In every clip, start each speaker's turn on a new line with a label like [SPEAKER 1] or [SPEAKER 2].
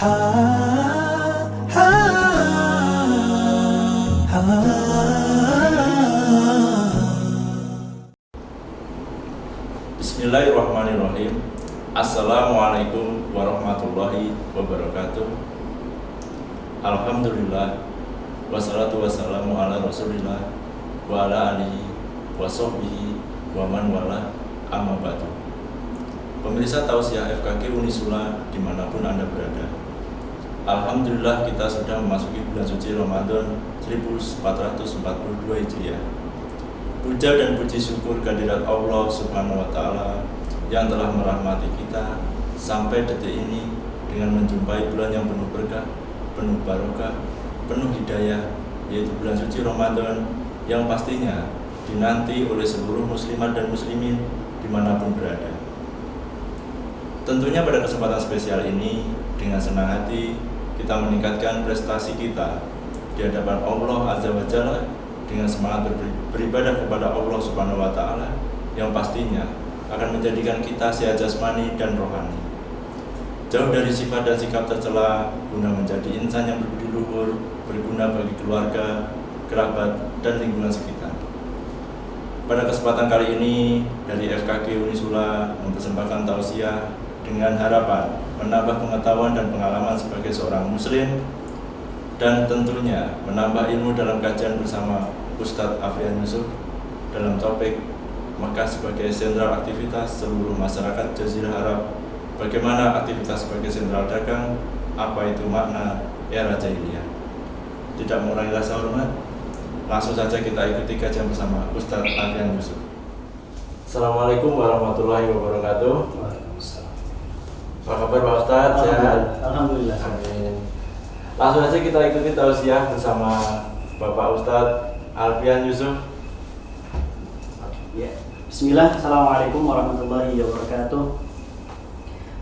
[SPEAKER 1] Ha, ha, ha.
[SPEAKER 2] Bismillahirrahmanirrahim. Assalamualaikum warahmatullahi wabarakatuh. Alhamdulillah, wassalatu wassalamu ala rasulillah wa ala alihi wa sahbihi wa man wala, amma ba'du. Pemirsa Tausiah FKG Unisula dimanapun Anda berada, alhamdulillah kita sudah memasuki bulan suci Ramadan 1442 Hijriah. Puja dan puji syukur kehadirat Allah Subhanahu wa Ta'ala yang telah merahmati kita sampai detik ini dengan menjumpai bulan yang penuh berkah, penuh barokah, penuh hidayah, yaitu bulan suci Ramadan yang pastinya dinanti oleh seluruh muslimat dan muslimin dimanapun berada. Tentunya pada kesempatan spesial ini, dengan senang hati kita meningkatkan prestasi kita di hadapan Allah Azza wa Jalla dengan semangat beribadah kepada Allah Subhanahu wa Ta'ala yang pastinya akan menjadikan kita sehat jasmani dan rohani, jauh dari sifat dan sikap tercela, guna menjadi insan yang berbudi luhur, berguna bagi keluarga, kerabat, dan lingkungan sekitar. Pada kesempatan kali ini, dari FKG Unisula mempersembahkan tausiah dengan harapan menambah pengetahuan dan pengalaman sebagai seorang muslim, dan tentunya menambah ilmu dalam kajian bersama Ustadz Alfian Yusuf dalam topik Mekah sebagai sentral aktivitas seluruh masyarakat Jazirah Arab. Bagaimana aktivitas sebagai sentral dagang? Apa itu makna era jahiliyah? Tidak mengurangi rasa hormat, langsung saja kita ikuti kajian bersama Ustadz Alfian Yusuf. Assalamualaikum warahmatullahi wabarakatuh. Apa kabar Pak Ustadz? Sehat?
[SPEAKER 3] Alhamdulillah.
[SPEAKER 2] Amin. Langsung saja kita ikuti tausiah bersama Bapak Ustadz Alfian Yusuf.
[SPEAKER 3] Ya. Bismillah. Assalamualaikum warahmatullahi wabarakatuh.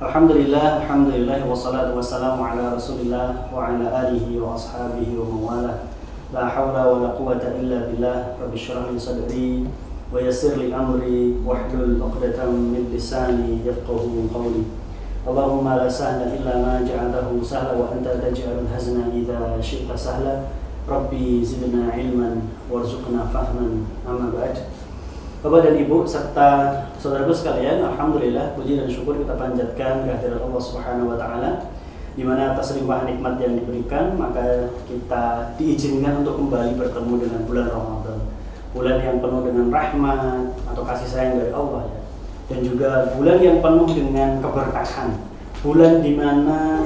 [SPEAKER 3] Alhamdulillah, alhamdulillah, wassalatu wassalamu ala rasulillah wa ala alihi wa ashabihi wa mawala. La hawla wa la quwata illa billah. Rabbi syrah li sadri wa yassir li amri wahlul 'uqdatam min lisani yafqahu qawli. Allahumma la sahla illa ma ja'altahu sahla wa anta taj'alul hazna idza syi'ta sahla. Rabbi zidna ilman warzuqna fahman. Amma ba'd. Bapak dan Ibu serta saudaraku sekalian, alhamdulillah puji dan syukur kita panjatkan kehadirat Allah Subhanahu wa Ta'ala, di mana atas limpahan nikmat yang diberikan maka kita diizinkan untuk kembali bertemu dengan bulan Ramadan, bulan yang penuh dengan rahmat atau kasih sayang dari Allah ya. Dan juga bulan yang penuh dengan keberkahan, bulan di mana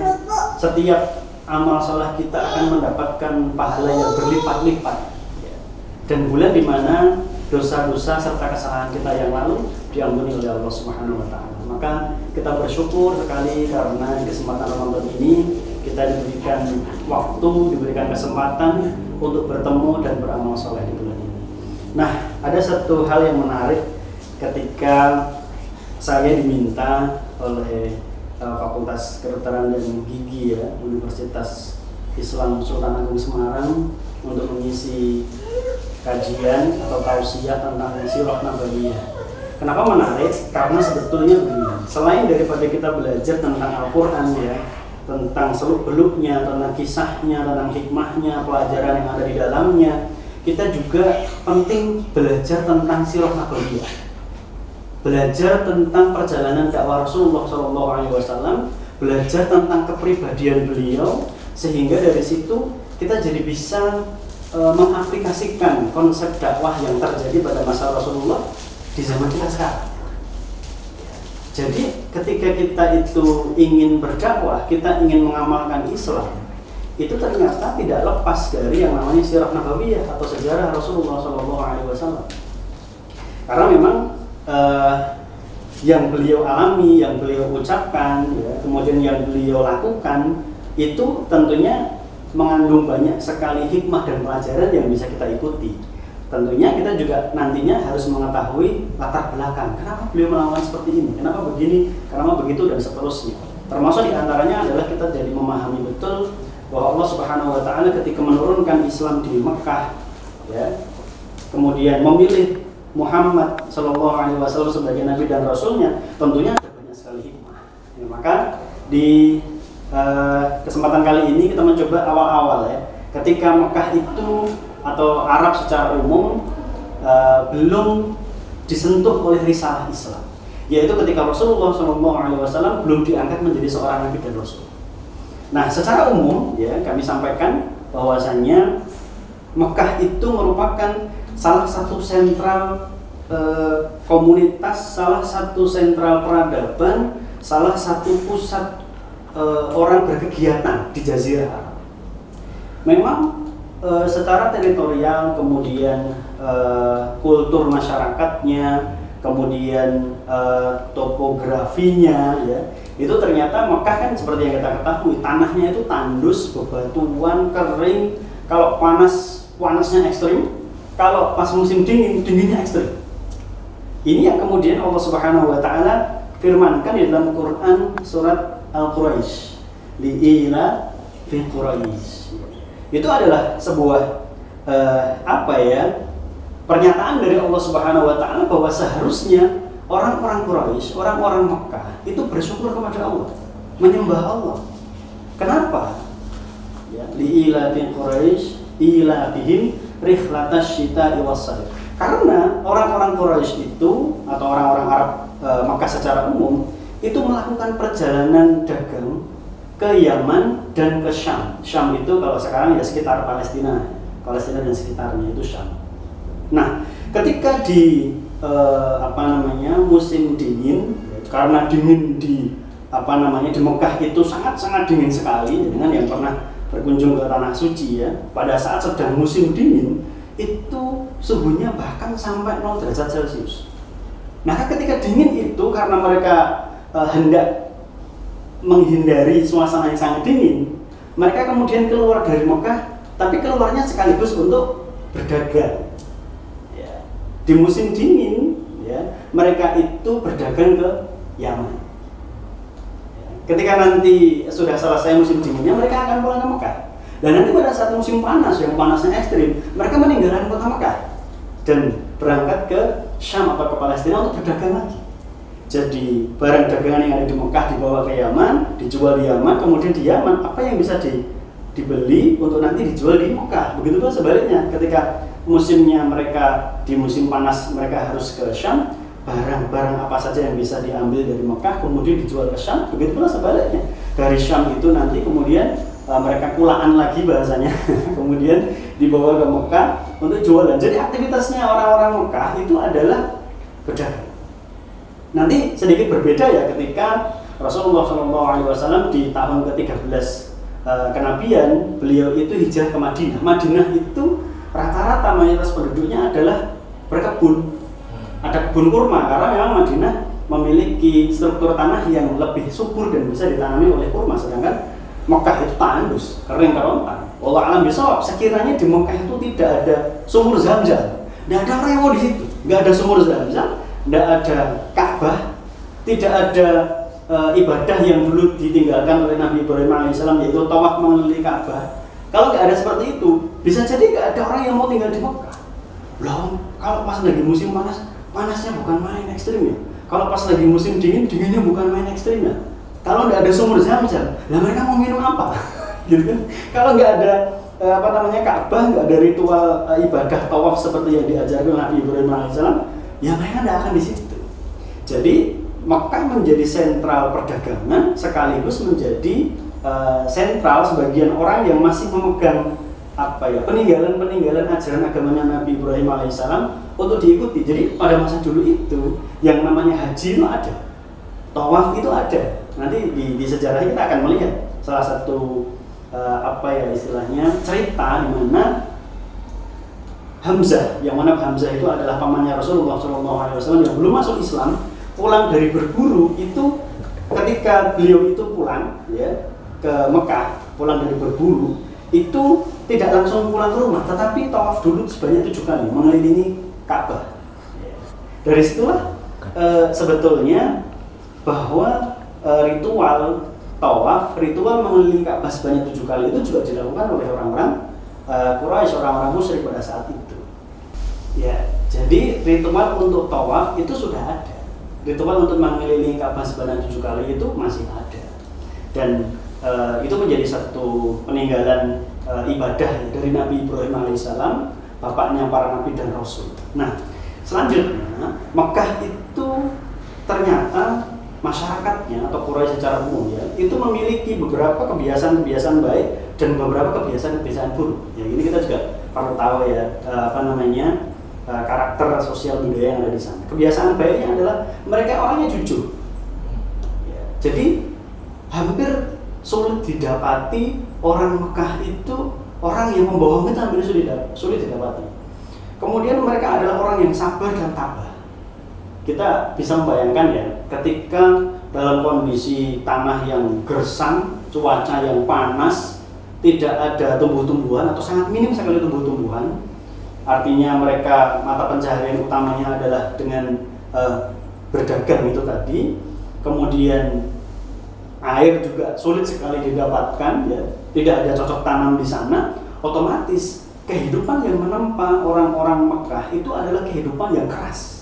[SPEAKER 3] setiap amal saleh kita akan mendapatkan pahala yang berlipat-lipat ya. Dan bulan di mana dosa-dosa serta kesalahan kita yang lalu diampuni oleh Allah Subhanahu wa Ta'ala. Maka kita bersyukur sekali karena di kesempatan Ramadan ini kita diberikan waktu, diberikan kesempatan untuk bertemu dan beramal saleh di bulan ini. Nah, ada satu hal yang menarik ketika saya diminta oleh Fakultas Kedokteran dan Gigi ya, Universitas Islam Sultan Agung Semarang untuk mengisi kajian atau tausiah tentang sirah nabawiyah. Kenapa menarik? Karena sebetulnya begini, selain daripada kita belajar tentang Al-Quran ya, tentang seluk-beluknya, tentang kisahnya, tentang hikmahnya, pelajaran yang ada di dalamnya, kita juga penting belajar tentang sirah nabawiyah, belajar tentang perjalanan dakwah Rasulullah SAW, belajar tentang kepribadian beliau, sehingga dari situ kita jadi bisa mengaplikasikan konsep dakwah yang terjadi pada masa Rasulullah di zaman kita sekarang. Jadi ketika kita itu ingin berdakwah, kita ingin mengamalkan Islam, itu ternyata tidak lepas dari yang namanya sirah nabawiyah atau sejarah Rasulullah SAW. Karena memang yang beliau alami, yang beliau ucapkan, ya, kemudian yang beliau lakukan itu tentunya mengandung banyak sekali hikmah dan pelajaran yang bisa kita ikuti. Tentunya kita juga nantinya harus mengetahui latar belakang. Kenapa beliau melakukan seperti ini? Kenapa begini? Kenapa begitu? Dan seterusnya. Termasuk diantaranya adalah kita jadi memahami betul bahwa Allah Subhanahu Wa Taala ketika menurunkan Islam di Mekah, ya, kemudian memilih Muhammad Sallallahu Alaihi Wasallam sebagai Nabi dan Rasulnya, tentunya ada banyak sekali hikmah. Ya, maka di kesempatan kali ini kita mencoba awal-awal ya, ketika Mekah itu atau Arab secara umum belum disentuh oleh risalah Islam, yaitu ketika Rasulullah SAW belum diangkat menjadi seorang nabi dan rasul. Nah, secara umum ya kami sampaikan bahwasannya Mekah itu merupakan salah satu sentral komunitas, salah satu sentral peradaban, salah satu pusat orang berkegiatan di Jazirah Arab. Memang secara teritorial, kemudian kultur masyarakatnya, kemudian topografinya, ya, itu ternyata Mekah kan seperti yang kita ketahui, tanahnya itu tandus, bebatuan, kering. Kalau panasnya ekstrim, kalau pas musim dinginnya ekstrim. Ini yang kemudian Allah Subhanahu wa taala firmankan di dalam Quran surat Al-Quraisy, li'ila fi Quraisy. Itu adalah sebuah pernyataan dari Allah Subhanahu wa taala bahwa seharusnya orang-orang Quraisy, orang-orang Mekah itu bersyukur kepada Allah, menyembah Allah. Kenapa? Ya, li'ila fi Quraisy ila bihim rihlatasy syita'i was-sayf. Karena orang-orang Quraisy itu atau orang-orang Arab Mekah secara umum itu melakukan perjalanan dagang ke Yaman dan ke Syam. Syam itu kalau sekarang ya sekitar Palestina dan sekitarnya itu Syam. Nah, ketika di musim dingin, karena dingin di di Mekah itu sangat-sangat dingin sekali, dengan yang pernah berkunjung ke tanah suci ya, pada saat sedang musim dingin itu suhunya bahkan sampai 0 derajat Celcius. Nah, ketika dingin itu karena mereka hendak menghindari suasana yang sangat dingin, mereka kemudian keluar dari Mekah, tapi keluarnya sekaligus untuk berdagang. Ya. Di musim dingin, ya, mereka itu berdagang ke Yaman. Ya. Ketika nanti sudah selesai musim dinginnya, mereka akan pulang ke Mekah. Dan nanti pada saat musim panas, yang panasnya ekstrim, mereka meninggalkan kota Mekah dan berangkat ke Syam atau ke Palestina untuk berdagang lagi. Jadi barang dagangan yang ada di Mekah dibawa ke Yaman, dijual di Yaman, kemudian di Yaman apa yang bisa dibeli untuk nanti dijual di Mekah. Begitu pun sebaliknya, ketika musimnya mereka di musim panas mereka harus ke Syam, barang-barang apa saja yang bisa diambil dari Mekah kemudian dijual ke Syam. Begitu pula sebaliknya, dari Syam itu nanti kemudian mereka kulaan lagi bahasanya, kemudian dibawa ke Mekah untuk jualan. Jadi aktivitasnya orang-orang Mekah itu adalah berdagang. Nanti sedikit berbeda ya ketika Rasulullah SAW di tahun ke-13 kenabian, beliau itu hijrah ke Madinah. Madinah itu rata-rata mayoritas penduduknya adalah berkebun. Ada kebun kurma karena memang Madinah memiliki struktur tanah yang lebih subur dan bisa ditanami oleh kurma, sedangkan Mekah itu tandus, kering kerontang. Allah alam bisawab, sekiranya di Mekah itu tidak ada sumur Zam-Zam, tidak ada orang yang mau di situ, tidak ada sumur Zam-Zam, tidak ada Ka'bah, tidak ada ibadah yang dulu ditinggalkan oleh Nabi Ibrahim alaihissalam, yaitu tawaf mengelilingi Ka'bah. Kalau nggak ada seperti itu, bisa jadi nggak ada orang yang mau tinggal di Mekah. Loh, kalau pas lagi musim panas, panasnya bukan main ekstrimnya. Kalau pas lagi musim dingin, dinginnya bukan main ekstrimnya. Kalau nggak ada sumur Zam-Zam, lah mereka mau minum apa? Gitu kan? Kalau nggak ada Ka'bah, nggak ada ritual ibadah tawaf seperti yang diajarkan Nabi Ibrahim alaihissalam, ya mereka nggak akan di situ. Jadi Mekah menjadi sentral perdagangan sekaligus menjadi sentral sebagian orang yang masih memegang peninggalan ajaran agamanya Nabi Ibrahim alaihissalam untuk diikuti. Jadi pada masa dulu itu yang namanya haji itu ada, tawaf itu ada. Nanti di sejarah kita akan melihat salah satu istilahnya cerita di mana Hamzah, yang mana Hamzah itu adalah pamannya Rasulullah SAW yang belum masuk Islam, pulang dari berburu itu, ketika beliau itu pulang ya ke Mekah, pulang dari berburu itu tidak langsung pulang ke rumah, tetapi tawaf dulu sebanyak 7 kali mengelilingi Ka'bah. Dari situlah sebetulnya bahwa ritual tawaf, ritual mengelilingi Ka'bah sebanyak 7 kali itu juga dilakukan oleh orang-orang Quraisy, orang-orang musyrik pada saat itu. Ya, jadi ritual untuk tawaf itu sudah ada. Ritual untuk mengelilingi Ka'bah sebanyak 7 kali itu masih ada. Dan itu menjadi satu peninggalan ibadah dari Nabi Ibrahim alaihissalam, bapaknya para nabi dan rasul. Nah, selanjutnya Mekah itu ternyata masyarakatnya atau Quraisy secara umum ya, itu memiliki beberapa kebiasaan-kebiasaan baik dan beberapa kebiasaan-kebiasaan buruk. Ya, ini kita juga perlu tahu ya, karakter sosial budaya yang ada di sana. Kebiasaan baiknya adalah mereka orangnya jujur. Ya, jadi hampir sulit didapati orang Mekah itu orang yang membohongi, itu hampir sulit didapati. Kemudian mereka adalah orang yang sabar dan tabah. Kita bisa membayangkan ya, ketika dalam kondisi tanah yang gersang, cuaca yang panas, tidak ada tumbuh-tumbuhan atau sangat minim sekali tumbuh-tumbuhan. Artinya mereka mata pencaharian utamanya adalah dengan berdagang itu tadi. Kemudian air juga sulit sekali didapatkan ya, tidak ada cocok tanam di sana. Otomatis kehidupan yang menempa orang-orang Mekah itu adalah kehidupan yang keras.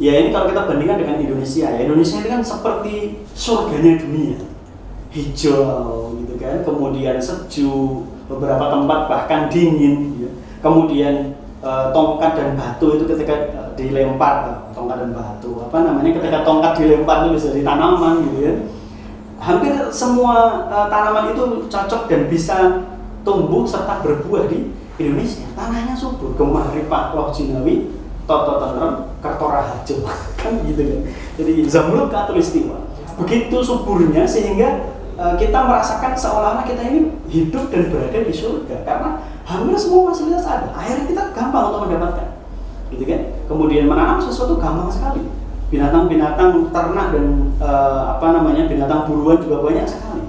[SPEAKER 3] Ya, ini kalau kita bandingkan dengan Indonesia ya, Indonesia ini kan seperti surganya dunia, hijau gitu kan, kemudian sejuk, beberapa tempat bahkan dingin ya. Kemudian tongkat dan batu itu ketika dilempar, ketika tongkat dilempar itu bisa di tanaman gitu ya. Hampir semua tanaman itu cocok dan bisa tumbuh serta berbuah di Indonesia. Tanahnya subur, gemah ripah loh jinawi, toto tentrem, kertora hajo kan gitu kan. Jadi zamrud katulistiwa. Begitu suburnya sehingga kita merasakan seolah-olah kita ini hidup dan berada di surga karena hampir semua fasilitas ada. Akhirnya kita gampang untuk mendapatkan, gitu kan. Kemudian menanam sesuatu gampang sekali. Binatang-binatang ternak dan binatang buruan juga banyak sekali.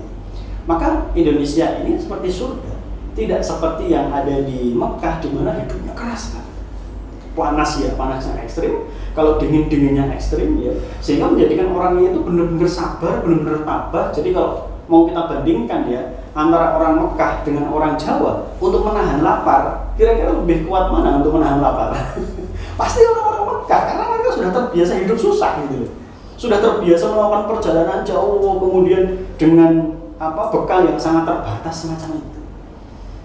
[SPEAKER 3] Maka Indonesia ini seperti surga, tidak seperti yang ada di Mekah di mana hidupnya keras kan. Panasnya ekstrim, kalau dinginnya ekstrim ya, sehingga menjadikan orangnya itu benar-benar sabar, benar-benar tabah. Jadi kalau mau kita bandingkan ya antara orang Mekah dengan orang Jawa untuk menahan lapar, kira-kira lebih kuat mana untuk menahan lapar? Pasti orang-orang Mekah, karena mereka sudah terbiasa hidup susah gitu, sudah terbiasa melakukan perjalanan jauh, kemudian dengan bekal yang sangat terbatas semacam itu.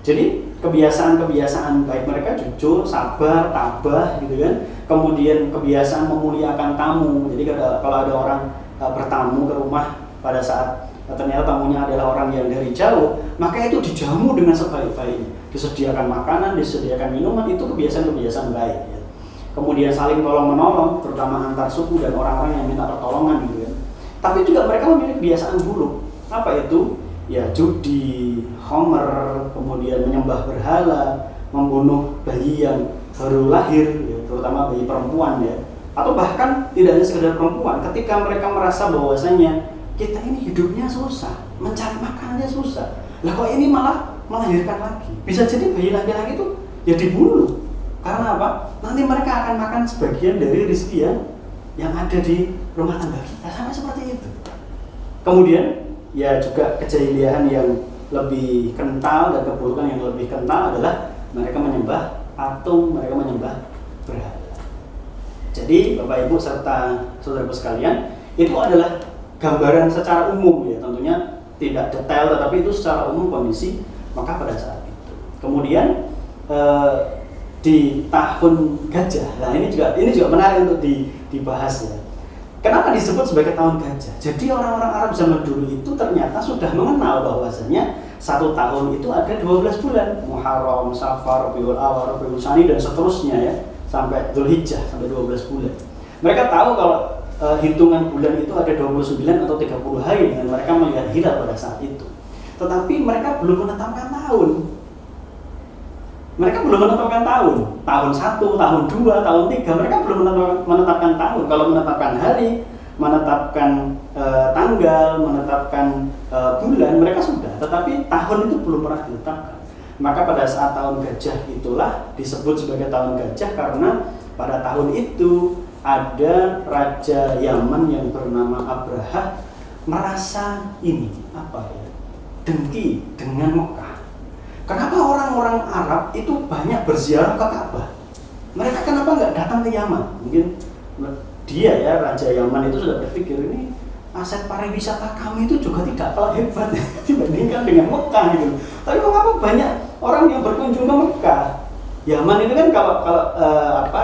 [SPEAKER 3] Jadi kebiasaan baik mereka jujur, sabar, tabah gitu kan. Kemudian kebiasaan memuliakan tamu. Jadi kalau ada orang bertamu ke rumah pada saat ternyata tamunya adalah orang yang dari jauh, maka itu dijamu dengan sebaik-baiknya. Disediakan makanan, disediakan minuman, itu kebiasaan-kebiasaan baik ya. Kemudian saling tolong-menolong, terutama antar suku dan orang-orang yang minta pertolongan gitu kan. Tapi juga mereka memiliki kebiasaan buruk. Apa itu? Ya judi, homer, kemudian menyembah berhala, membunuh bayi yang baru lahir, ya, terutama bayi perempuan ya, atau bahkan tidak hanya sekedar perempuan. Ketika mereka merasa bahwasanya kita ini hidupnya susah, mencari makanannya susah, lah kok ini malah melahirkan lagi, bisa jadi bayi laki-laki itu ya dibunuh. Karena apa? Nanti mereka akan makan sebagian dari rezeki yang ada di rumah tangga kita, sampai seperti itu. Kemudian ya juga kejahilian yang lebih kental dan keburukan yang lebih kental adalah mereka menyembah patung, mereka menyembah berhala. Jadi Bapak Ibu serta saudaraku sekalian, itu adalah gambaran secara umum ya, tentunya tidak detail, tetapi itu secara umum kondisi Mekah pada saat itu. Kemudian di tahun gajah, nah ini juga menarik untuk dibahas ya. Kenapa disebut sebagai tahun gajah? Jadi orang-orang Arab zaman dulu itu ternyata sudah mengenal bahwasanya satu tahun itu ada 12 bulan, Muharram, Safar, Rabiul Awal, Rabiul Tsani dan seterusnya ya, sampai Dzulhijjah, sampai 12 bulan. Mereka tahu kalau hitungan bulan itu ada 29 atau 30 hari dengan mereka melihat hilal pada saat itu. Tetapi mereka belum menetapkan tahun. Tahun 1, tahun 2, tahun 3, mereka belum menetapkan tahun. Kalau menetapkan hari, menetapkan tanggal, menetapkan bulan, mereka sudah. Tetapi tahun itu belum pernah ditetapkan. Maka pada saat tahun gajah itulah disebut sebagai tahun gajah karena pada tahun itu ada Raja Yaman yang bernama Abraha merasa dengki dengan Mekah. Kenapa orang-orang Arab itu banyak berziarah ke Ka'bah? Mereka kenapa nggak datang ke Yaman? Mungkin dia ya, Raja Yaman itu sudah berpikir ini aset pariwisata kami itu juga tidak kalah hebat dibandingkan dengan Mekah gitu. Tapi mengapa banyak orang yang berkunjung ke Mekah? Yaman itu kan kalau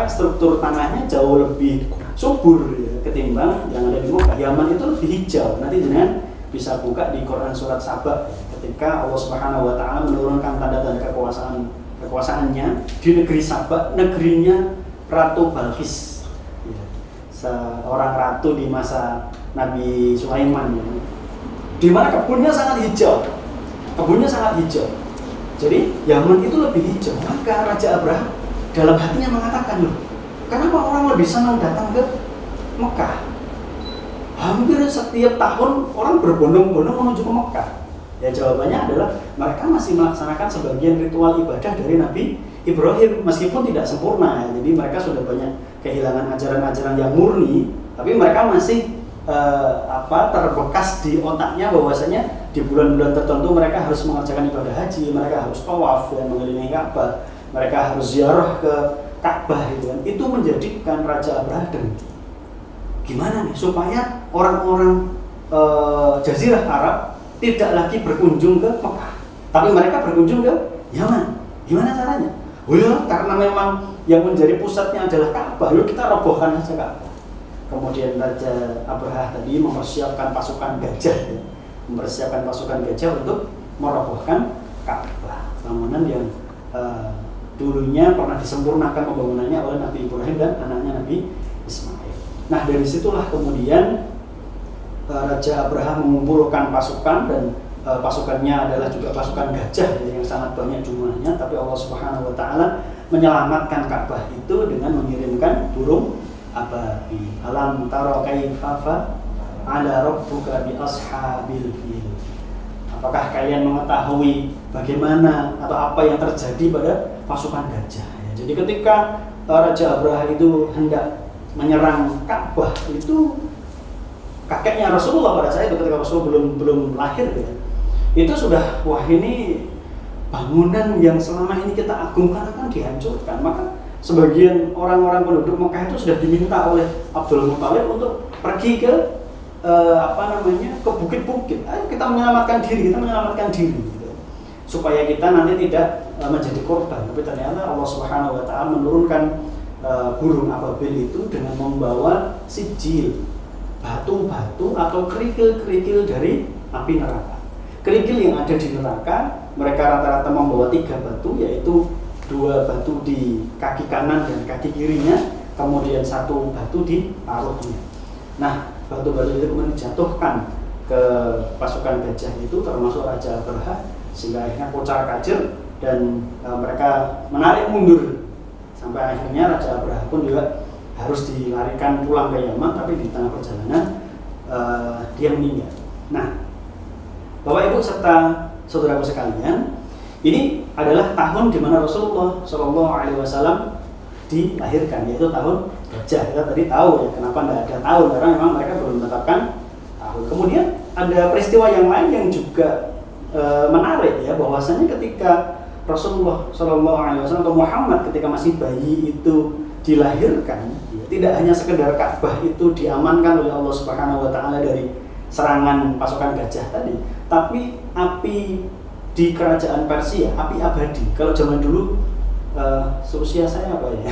[SPEAKER 3] struktur tanahnya jauh lebih subur ya, ketimbang yang ada di Mekah. Yaman itu lebih hijau. Nanti jenengan bisa buka di Quran surat Saba ketika Allah Subhanahu wa taala menurunkan tanda-tanda kekuasaannya di negeri Saba, negerinya Ratu Balqis. Ya, seorang ratu di masa Nabi Sulaiman ya. Di mana kebunnya sangat hijau. Jadi Yaman itu lebih hijau. Maka Raja Abraha dalam hatinya mengatakan, loh, kenapa orang lebih senang datang ke Mekah? Hampir setiap tahun orang berbondong-bondong menuju ke Mekah. Ya jawabannya adalah mereka masih melaksanakan sebagian ritual ibadah dari Nabi Ibrahim meskipun tidak sempurna. Jadi mereka sudah banyak kehilangan ajaran-ajaran yang murni, tapi mereka masih terbekas di otaknya bahwasanya di bulan-bulan tertentu mereka harus mengerjakan ibadah haji, mereka harus tawaf dan mengelilingi Ka'bah, mereka harus ziarah ke Ka'bah gitu kan. Itu menjadikan Raja Abraha gimana nih supaya orang-orang Jazirah Arab tidak lagi berkunjung ke Mekah, tapi mereka berkunjung ke Yaman. Gimana caranya? Oh ya, karena memang yang menjadi pusatnya adalah Ka'bah, yuk kita robohkan saja Ka'bah. Kemudian Raja Abraha tadi mempersiapkan pasukan gajah untuk merobohkan Ka'bah, bangunan yang dulunya pernah disempurnakan pembangunannya oleh Nabi Ibrahim dan anaknya Nabi Ismail. Nah dari situlah kemudian Raja Abraha mengumpulkan pasukan dan pasukannya adalah juga pasukan gajah yang sangat banyak jumlahnya, tapi Allah Subhanahu wa taala menyelamatkan Ka'bah itu dengan mengirimkan burung ababil. Alam tara kaifa ala rabbuka bi ashabil fil. Apakah kalian mengetahui bagaimana atau apa yang terjadi pada pasukan gajah? Jadi ketika Raja Abraha itu hendak menyerang Ka'bah, itu kakeknya Rasulullah pada saat itu ketika Rasul belum lahir ya, itu sudah wah ini bangunan yang selama ini kita agungkan akan dihancurkan. Maka sebagian orang-orang penduduk Mekah itu sudah diminta oleh Abdul Muthalib untuk pergi ke ke bukit-bukit. Ayo kita menyelamatkan diri gitu. Supaya kita nanti tidak menjadi korban. Tapi ternyata Allah Subhanahu wa taala menurunkan burung ababil itu dengan membawa sijil, batu-batu atau kerikil-kerikil dari api neraka. Kerikil yang ada di neraka, mereka rata-rata membawa 3 batu, yaitu 2 batu di kaki kanan dan kaki kirinya, kemudian 1 batu di paruhnya. Nah, batu-batu itu kemudian dijatuhkan ke pasukan gajah itu, termasuk Raja Abraha, sehingga akhirnya kocar-kacir dan mereka menarik mundur. Sampai akhirnya Raja Abraha pun juga harus dilarikan pulang ke Yaman, tapi di tengah perjalanan dia meninggal. Nah, Bapak Ibu serta saudaraku sekalian, ini adalah tahun di mana Rasulullah SAW dilahirkan, yaitu tahun gajah. Kita tadi tahu ya kenapa tidak ada tahun, karena memang mereka belum menetapkan tahun. Kemudian ada peristiwa yang lain yang juga menarik ya, bahwasanya ketika Rasulullah SAW atau Muhammad ketika masih bayi itu dilahirkan, ya, tidak hanya sekedar Ka'bah itu diamankan oleh Allah Subhanahu wa taala dari serangan pasukan gajah tadi, tapi api di kerajaan Persia, api abadi. Kalau zaman dulu seusia saya apa ya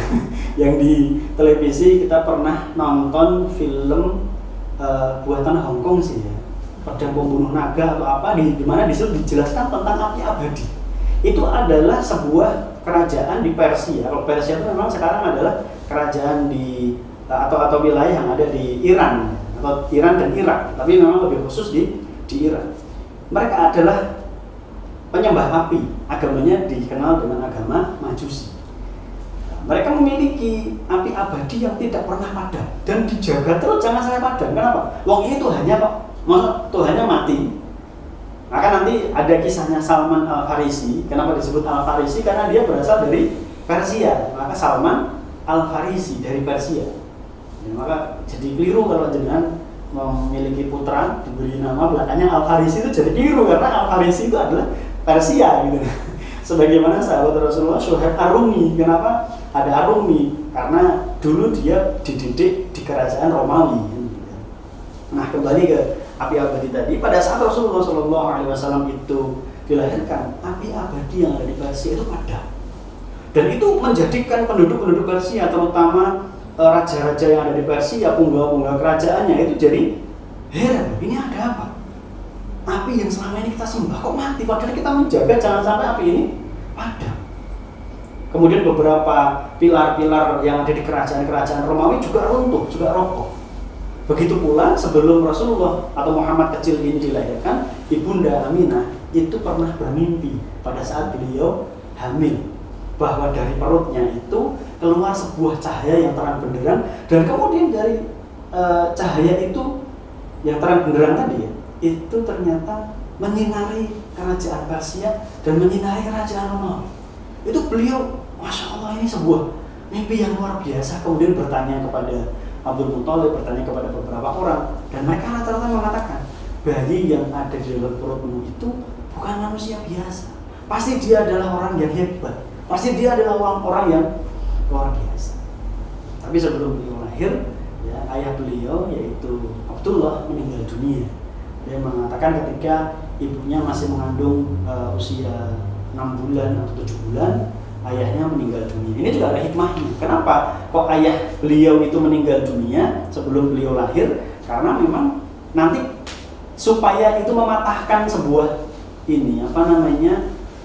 [SPEAKER 3] yang di televisi kita pernah nonton film buatan Hong Kong sih ya, Pedang Pembunuh Naga atau apa, di mana disitu dijelaskan tentang api abadi. Itu adalah sebuah kerajaan di Persia. Kalau Persia itu memang sekarang adalah kerajaan di atau wilayah yang ada di Iran atau Iran dan Irak, tapi memang lebih khusus di Iran. Mereka adalah penyembah api, agamanya dikenal dengan agama Majusi. Mereka memiliki api abadi yang tidak pernah padam dan dijaga terus jangan sampai padam. Kenapa? Wong ini Tuhannya kok, masa Tuhannya mati. Maka nanti ada kisahnya Salman Al-Farisi. Kenapa disebut Al-Farisi? Karena dia berasal dari Persia. Maka Salman Al-Farisi dari Persia. Ya, maka jadi keliru kalau jenengan memiliki putra diberi nama belakangnya Al-Farisi, itu jadi keliru karena Al-Farisi itu adalah Persia gitu. Sebagaimana sahabat Rasulullah Syuhaib Ar-Rumi. Kenapa ada Ar-Rumi? Karena dulu dia dididik di kerajaan Romawi. Nah, kembali ke api abadi tadi, pada saat Rasulullah SAW itu dilahirkan, api abadi yang ada di Persia itu padam. Dan itu menjadikan penduduk-penduduk Persia, terutama raja-raja yang ada di Persia, punggawa-punggawa kerajaannya itu jadi heran, ini ada apa? Api yang selama ini kita sembah kok mati, padahal kita menjaga jangan sampai api ini padam. Kemudian beberapa pilar-pilar yang ada di kerajaan-kerajaan Romawi juga runtuh, juga roboh. Begitu pula sebelum Rasulullah atau Muhammad kecil ini dilahirkan, Ibunda Aminah itu pernah bermimpi pada saat beliau hamil, bahwa dari perutnya itu keluar sebuah cahaya yang terang benderang, dan kemudian dari cahaya itu yang terang benderang tadi ya, itu ternyata menyinari kerajaan Persia dan menyinari kerajaan Romawi. Itu beliau, Masya Allah, ini sebuah mimpi yang luar biasa. Kemudian bertanya kepada Abdul Muthalib, bertanya kepada beberapa orang, dan mereka rata-rata mengatakan, bayi yang ada di dalam perutmu itu bukan manusia biasa, pasti dia adalah orang yang hebat, pasti dia adalah orang yang luar biasa. Tapi sebelum beliau lahir, ya, ayah beliau yaitu Abdullah meninggal dunia. Dia mengatakan ketika ibunya masih mengandung usia 6 bulan atau 7 bulan, ayahnya meninggal dunia. Ini juga ada hikmahnya. Kenapa kok ayah beliau itu meninggal dunia sebelum beliau lahir? Karena memang nanti supaya itu mematahkan sebuah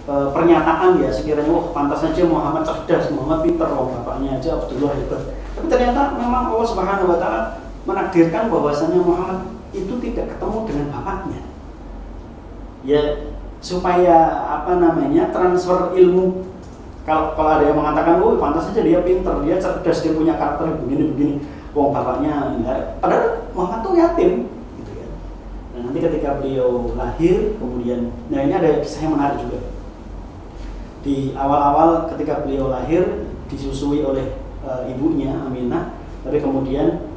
[SPEAKER 3] pernyataan ya, sekiranya pantas saja Muhammad cerdas, Muhammad pintar, bapaknya aja Abdullah hebat. Tapi ternyata memang Allah Subhanahu wa taala menakdirkan bahwasanya Muhammad itu tidak ketemu dengan bapaknya. Ya, supaya transfer ilmu. Kalau ada yang mengatakan, oh pantas saja dia pintar, dia cerdas, dia punya karakter begini, bapaknya enggak. Padahal Muhammad tuh yatim, gitu ya. Dan nanti ketika beliau lahir, kemudian, nah ini ada kisah yang menarik juga. Di awal-awal ketika beliau lahir, disusui oleh ibunya Aminah, tapi kemudian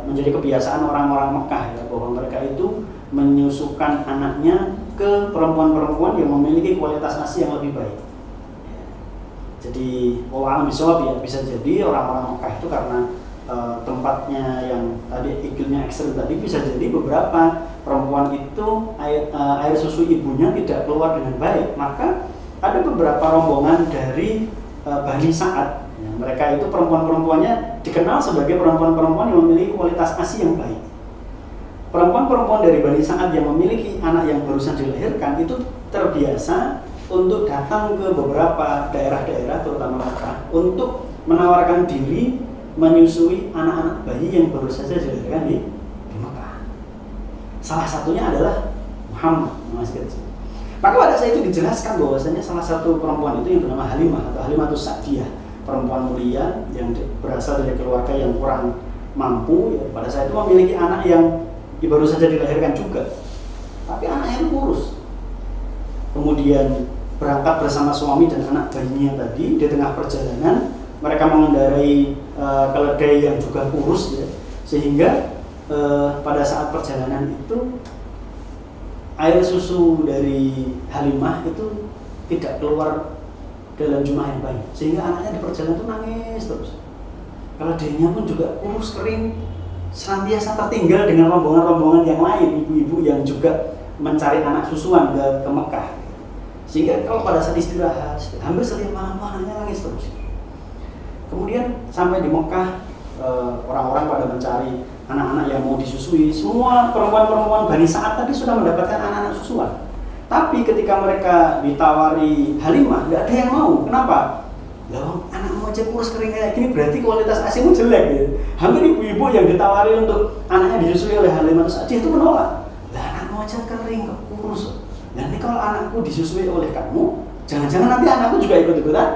[SPEAKER 3] menjadi kebiasaan orang-orang Mekah ya, bahwa mereka itu menyusukan anaknya ke perempuan-perempuan yang memiliki kualitas ASI yang lebih baik. Jadi orang bisawab ya, bisa jadi orang-orang Mekah itu karena tempatnya yang tadi iklimnya ekstrim tadi, bisa jadi beberapa perempuan itu air susu ibunya tidak keluar dengan baik. Maka ada beberapa rombongan dari Bani Sa'ad ya, mereka itu perempuan-perempuannya dikenal sebagai perempuan-perempuan yang memiliki kualitas ASI yang baik. Perempuan-perempuan dari Bani Sa'ad yang memiliki anak yang barusan dilahirkan itu terbiasa untuk datang ke beberapa daerah-daerah terutama Mekah untuk menawarkan diri menyusui anak-anak bayi yang baru saja dilahirkan di Mekah. Salah satunya adalah Muhammad masih kecil. Maka pada saat itu dijelaskan bahwasanya salah satu perempuan itu yang bernama Halimah atau Halimatus Sa'diyah, perempuan mulia yang berasal dari keluarga yang kurang mampu ya, pada saat itu memiliki anak yang baru saja dilahirkan juga, tapi anaknya itu kurus. Kemudian berangkat bersama suami dan anak bayinya tadi. Di tengah perjalanan mereka mengendarai keledai yang juga kurus ya, sehingga pada saat perjalanan itu air susu dari Halimah itu tidak keluar dalam jumlah yang banyak, sehingga anaknya di perjalanan itu nangis terus. Keledainya pun juga kurus kering, senantiasa tertinggal dengan rombongan-rombongan yang lain, ibu-ibu yang juga mencari anak susuan ke Mekah. Sehingga kalau pada saat istirahat, hampir setiap malam anaknya nangis terus. Kemudian sampai di Mekah, orang-orang pada mencari anak-anak yang mau disusui. Semua perempuan-perempuan Bani Sa'ad tadi sudah mendapatkan anak-anak susuan. Tapi ketika mereka ditawari Halimah, nggak ada yang mau. Kenapa? Lah, anakmu aja kurus kering kayak gini, berarti kualitas ASImu jelek ya. Hampir ibu-ibu yang ditawari untuk anaknya disusui oleh Halimah Sa'diyah itu menolak. Lah, anakmu aja kering, kurus. Nanti kalau anakku disusui oleh kamu, jangan-jangan nanti anakku juga ikut-ikutan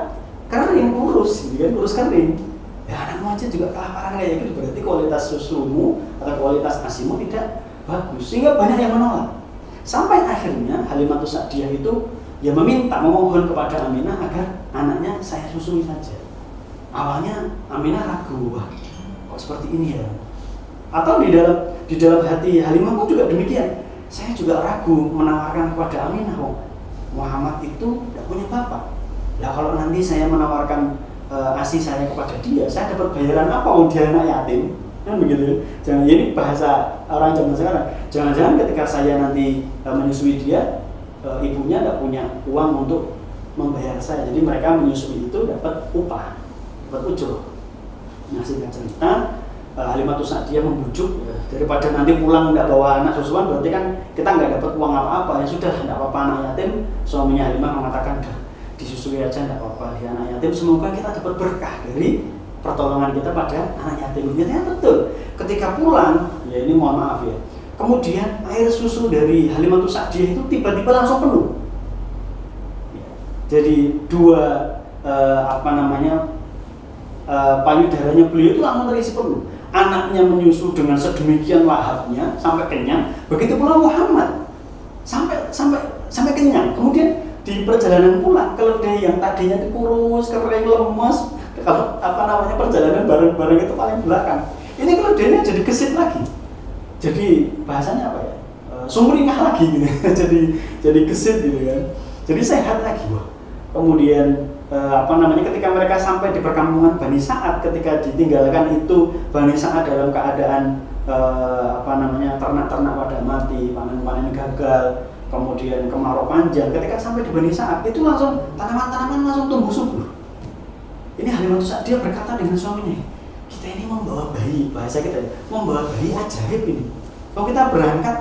[SPEAKER 3] kering, kurus, gitu kan, kurus kering. Ya anakmu aja juga kelaparan kayak gitu, berarti kualitas susumu atau kualitas ASImu tidak bagus, sehingga banyak yang menolak. Sampai akhirnya Halimatus Sa'diyah itu ya memohon kepada Aminah agar anaknya saya susui saja. Awalnya Aminah ragu, wah kok seperti ini ya. Atau di dalam hati Halimah pun juga demikian. Saya juga ragu menawarkan kepada Aminah, Muhammad itu tidak punya bapak. Nah kalau nanti saya menawarkan ASI saya kepada dia, saya dapat bayaran apa? Dia anak yatim. Kan begitu. Jangan, ini bahasa orang zaman sekarang. Jangan-jangan ketika saya nanti menyusui dia, ibunya nggak punya uang untuk membayar saya. Jadi mereka menyusui itu dapat upah, dapat ujur. Nah, singkat cerita, Halimatus Sa'diyah membujuk, daripada nanti pulang nggak bawa anak susuan, berarti kan kita nggak dapat uang apa-apa. Ya sudah, nggak apa-apa anak yatim. Suaminya Halimah mengatakan, disusui aja nggak apa-apa di anak yatim. Semoga kita dapat berkah dari pertolongan kita pada anak yatim. Ya betul. Ketika pulang, ya ini mohon maaf ya. Kemudian air susu dari Halimatus Sa'diyah itu tiba-tiba langsung penuh. Jadi dua payudaranya beliau itu langsung terisi penuh. Anaknya menyusu dengan sedemikian lahapnya sampai kenyang. Begitu pula Muhammad sampai kenyang. Kemudian di perjalanan pulang, keledai yang tadinya itu kurus, kering, lemas, kalau perjalanan bareng-bareng itu paling belakang. Ini keledainya jadi gesit lagi. Jadi bahasanya apa ya? Sumringah lagi gitu. jadi gesit gitu kan. Jadi sehat lagi. Wah. Kemudian ketika mereka sampai di perkampungan Bani Sa'ad, ketika ditinggalkan itu Bani Sa'ad dalam keadaan ternak-ternak pada mati, panen-panen gagal, kemudian kemarau panjang. Ketika sampai di Bani Sa'ad itu langsung tanaman-tanaman langsung tumbuh subur. Ini Halimatus Sa'diyah berkata dengan suaminya, kita ini membawa bayi, bahasa kita membawa bayi ajaib ini. Kalau kita berangkat,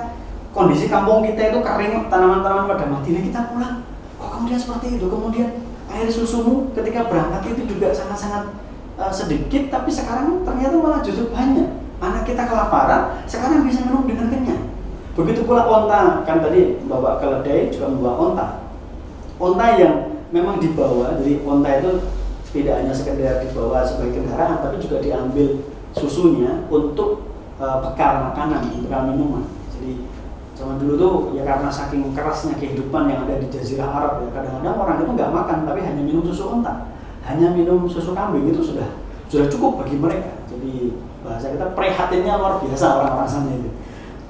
[SPEAKER 3] kondisi kampung kita itu kering, tanaman-tanaman pada mati, ini kita pulang, kok kemudian seperti itu. Kemudian air susumu ketika berangkat itu juga sangat-sangat sedikit, tapi sekarang ternyata malah justru banyak. Anak kita kelaparan, sekarang bisa minum dengan kenyang. Begitu pula onta, kan tadi bawa keledai juga membawa onta. Onta yang memang dibawa, jadi onta itu tidak hanya sekedar dibawa sebagai kendaraan, tapi juga diambil susunya untuk bekal makanan, bekal minuman. Jadi zaman dulu tuh ya karena saking kerasnya kehidupan yang ada di Jazirah Arab ya, kadang-kadang orang itu nggak makan tapi hanya minum susu onta, hanya minum susu kambing, itu sudah cukup bagi mereka. Jadi bahasa kita prihatinnya luar biasa orang-orang sana itu.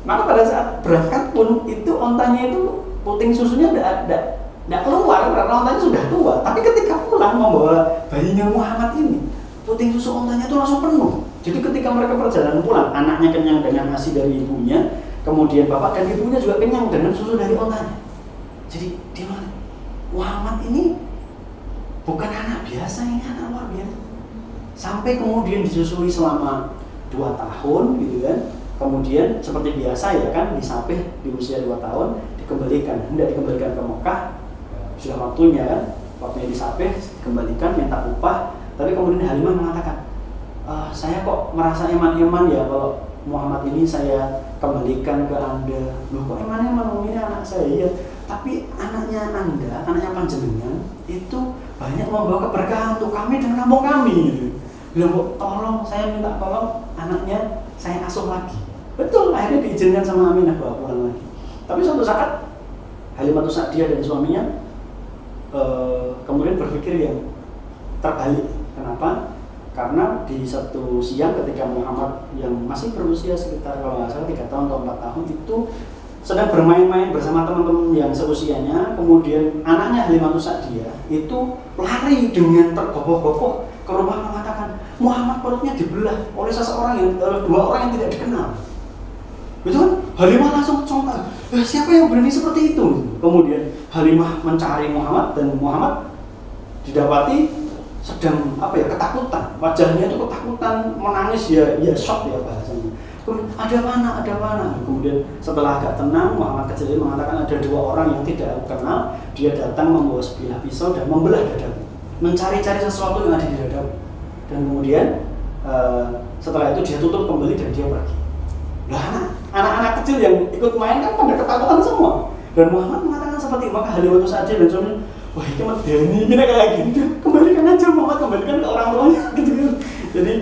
[SPEAKER 3] Maka pada saat berangkat pun itu ontanya itu puting susunya tidak keluar karena ontanya sudah tua. Tapi ketika pulang membawa bayinya Muhammad ini, puting susu ontanya itu langsung penuh. Jadi ketika mereka perjalanan pulang, anaknya kenyang dengan nasi dari ibunya, kemudian bapak dan ibunya juga kenyang dengan susu dari ontanya. Jadi di mana? Muhammad ini bukan anak biasa, ini anak luar biasa. Sampai kemudian disusui selama 2 tahun gitu kan. Kemudian seperti biasa ya kan, disapih di usia 2 tahun, hendak dikembalikan ke Mekah. Sudah waktunya kan, waktunya disapih, dikembalikan, minta upah. Tapi kemudian Halimah mengatakan, saya kok merasa eman-eman ya kalau Muhammad ini saya kembalikan ke Anda. Loh kok eman-eman, ini anak saya ya. Tapi anaknya Anda, anaknya panjenengan itu banyak membawa keberkahan untuk kami dan kampung kami gitu. Bilang kok tolong, saya minta tolong anaknya saya asuh lagi. Betul, akhirnya diizinkan sama Aminah bawa pulang lagi. Tapi suatu saat Halimatus Sa'diyah dan suaminya kemudian berpikir yang terbalik. Kenapa? Karena di satu siang ketika Muhammad yang masih berusia sekitar kalau nggak salah 3 tahun atau 4 tahun itu sedang bermain-main bersama teman-teman yang seusianya, kemudian anaknya Halimatus Sa'diyah itu lari dengan tergopoh-gopoh ke rumah mengatakan Muhammad perutnya dibelah oleh dua orang yang tidak dikenal. Betul kan? Halimah langsung contoh, siapa yang berani seperti itu? Kemudian Halimah mencari Muhammad dan Muhammad didapati sedang ketakutan, wajahnya itu ketakutan, menangis ya shock ya bahasanya. Kemudian ada mana? Kemudian setelah agak tenang, Muhammad kecil mengatakan ada 2 orang yang tidak aku kenal. Dia datang membawa sebilah pisau dan membelah dadaku, mencari-cari sesuatu yang ada di dadaku. Dan kemudian setelah itu dia tutup kembali dan dia pergi. Nah, anak-anak kecil yang ikut main kan pada ketakutan semua. Dan Muhammad mengatakan seperti itu. Maka Halimatus Sa'diyah dan suaminya, wah ini medeni, gini kayak gini, kembalikan aja Muhammad, kembalikan ke orang tuanya gitu. Jadi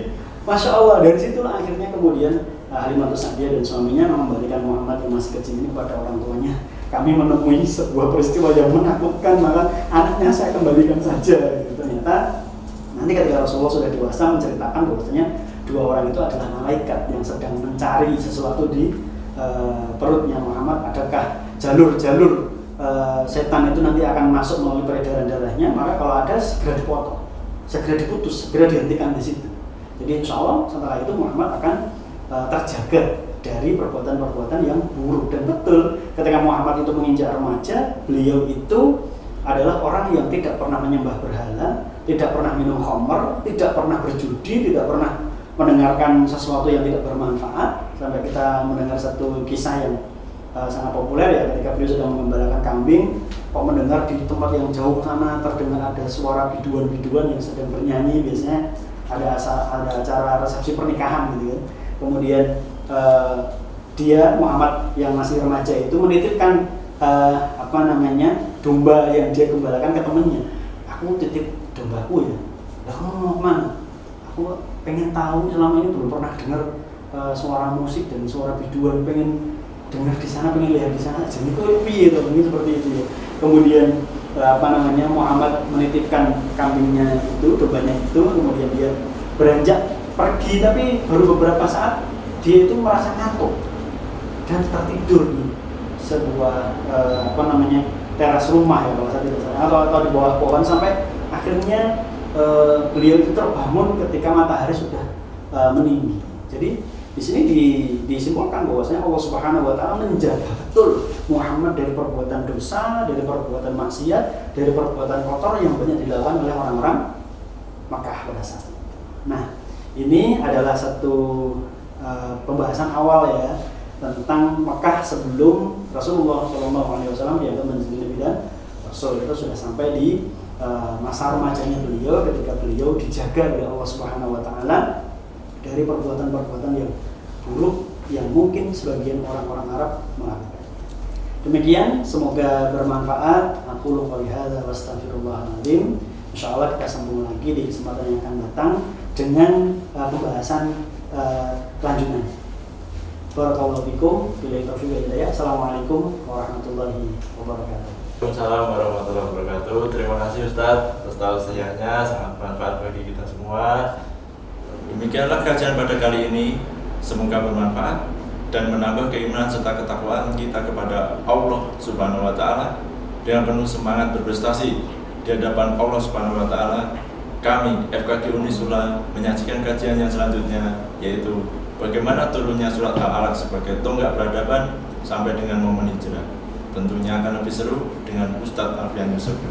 [SPEAKER 3] Masya Allah, dari situlah akhirnya kemudian Halimatus Sa'diyah dan suaminya mengembalikan Muhammad yang masih kecil ini kepada orang tuanya. Kami menemui sebuah peristiwa yang menakutkan, maka anaknya saya kembalikan saja. Gitu. Ternyata nanti ketika Rasulullah sudah dewasa menceritakan bahwasanya 2 orang itu adalah malaikat yang sedang mencari sesuatu di perutnya Muhammad. Adakah jalur-jalur setan itu nanti akan masuk melalui peredaran darahnya? Maka kalau ada segera dipotong, segera diputus, segera dihentikan di situ. Jadi insya Allah setelah itu Muhammad akan terjaga dari perbuatan-perbuatan yang buruk. Dan betul, ketika Muhammad itu menginjak remaja, beliau itu adalah orang yang tidak pernah menyembah berhala, tidak pernah minum khamr, tidak pernah berjudi, tidak pernah mendengarkan sesuatu yang tidak bermanfaat. Sampai kita mendengar satu kisah yang sangat populer ya, ketika beliau sedang mengembalakan kambing, kok mendengar di tempat yang jauh sana terdengar ada suara biduan-biduan yang sedang bernyanyi. Biasanya ada acara resepsi pernikahan gitu kan. Kemudian dia Muhammad yang masih remaja itu menitipkan domba yang dia gembalakan ke temannya. Aku titip dombaku ya. Lah kamu mau kemana? Aku pengen tahu, selama ini belum pernah dengar suara musik dan suara biduan, pengen dengar di sana, pengen lihat di sana. Jadi itu piye tuh, ini seperti itu ya. Kemudian Muhammad menitipkan kambingnya itu, dombanya itu, kemudian dia beranjak pergi, tapi baru beberapa saat dia itu merasa ngantuk dan tertidur di sebuah teras rumah ya, kalau saya tidak salah, atau di bawah pohon, sampai akhirnya beliau itu terbangun ketika matahari sudah meninggi. Jadi di sini disimpulkan bahwasanya Allah Subhanahu wa taala menjaga betul Muhammad dari perbuatan dosa, dari perbuatan maksiat, dari perbuatan kotor yang banyak dilakukan oleh orang-orang Makkah pada saat itu. Nah, ini adalah satu pembahasan awal ya tentang Makkah sebelum Rasulullah SAW dianggap menjadi nabi dan rasul. Itu sudah sampai di masa remajanya beliau, ketika beliau dijaga oleh Allah Subhanahu wa taala dari perbuatan-perbuatan yang buruk yang mungkin sebagian orang-orang Arab melakukan. Demikian, semoga bermanfaat. Aku qouli hadza wa astaghfirullahaladzim. Insyaallah kita sambung lagi di kesempatan yang akan datang dengan pembahasan lanjutan. Barakallahu fikum, billahi taufiq wal hidayah. Assalamualaikum warahmatullahi wabarakatuh.
[SPEAKER 2] Waalaikumsalam warahmatullahi wabarakatuh. Terima kasih Ustadz atas tausiahnya, sangat bermanfaat bagi kita semua. Demikianlah kajian pada kali ini. Semoga bermanfaat dan menambah keimanan serta ketakwaan kita kepada Allah Subhanahu wa taala. Dengan penuh semangat berprestasi di hadapan Allah Subhanahu wa taala, kami FKG Unisula menyajikan kajian yang selanjutnya, yaitu bagaimana turunnya surat Al-Alaq sebagai tonggak peradaban sampai dengan momen hijrah. Tentunya akan lebih seru dengan Ustadz Alfian Yusuf.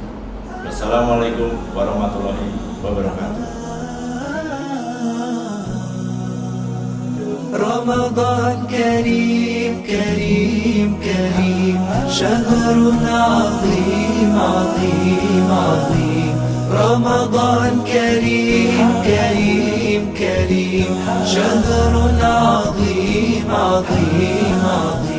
[SPEAKER 2] Wassalamualaikum warahmatullahi wabarakatuh.
[SPEAKER 1] رمضان كريم كريم كريم شهر عظيم عظيم عظيم رمضان كريم كريم كريم شهر عظيم عظيم عظيم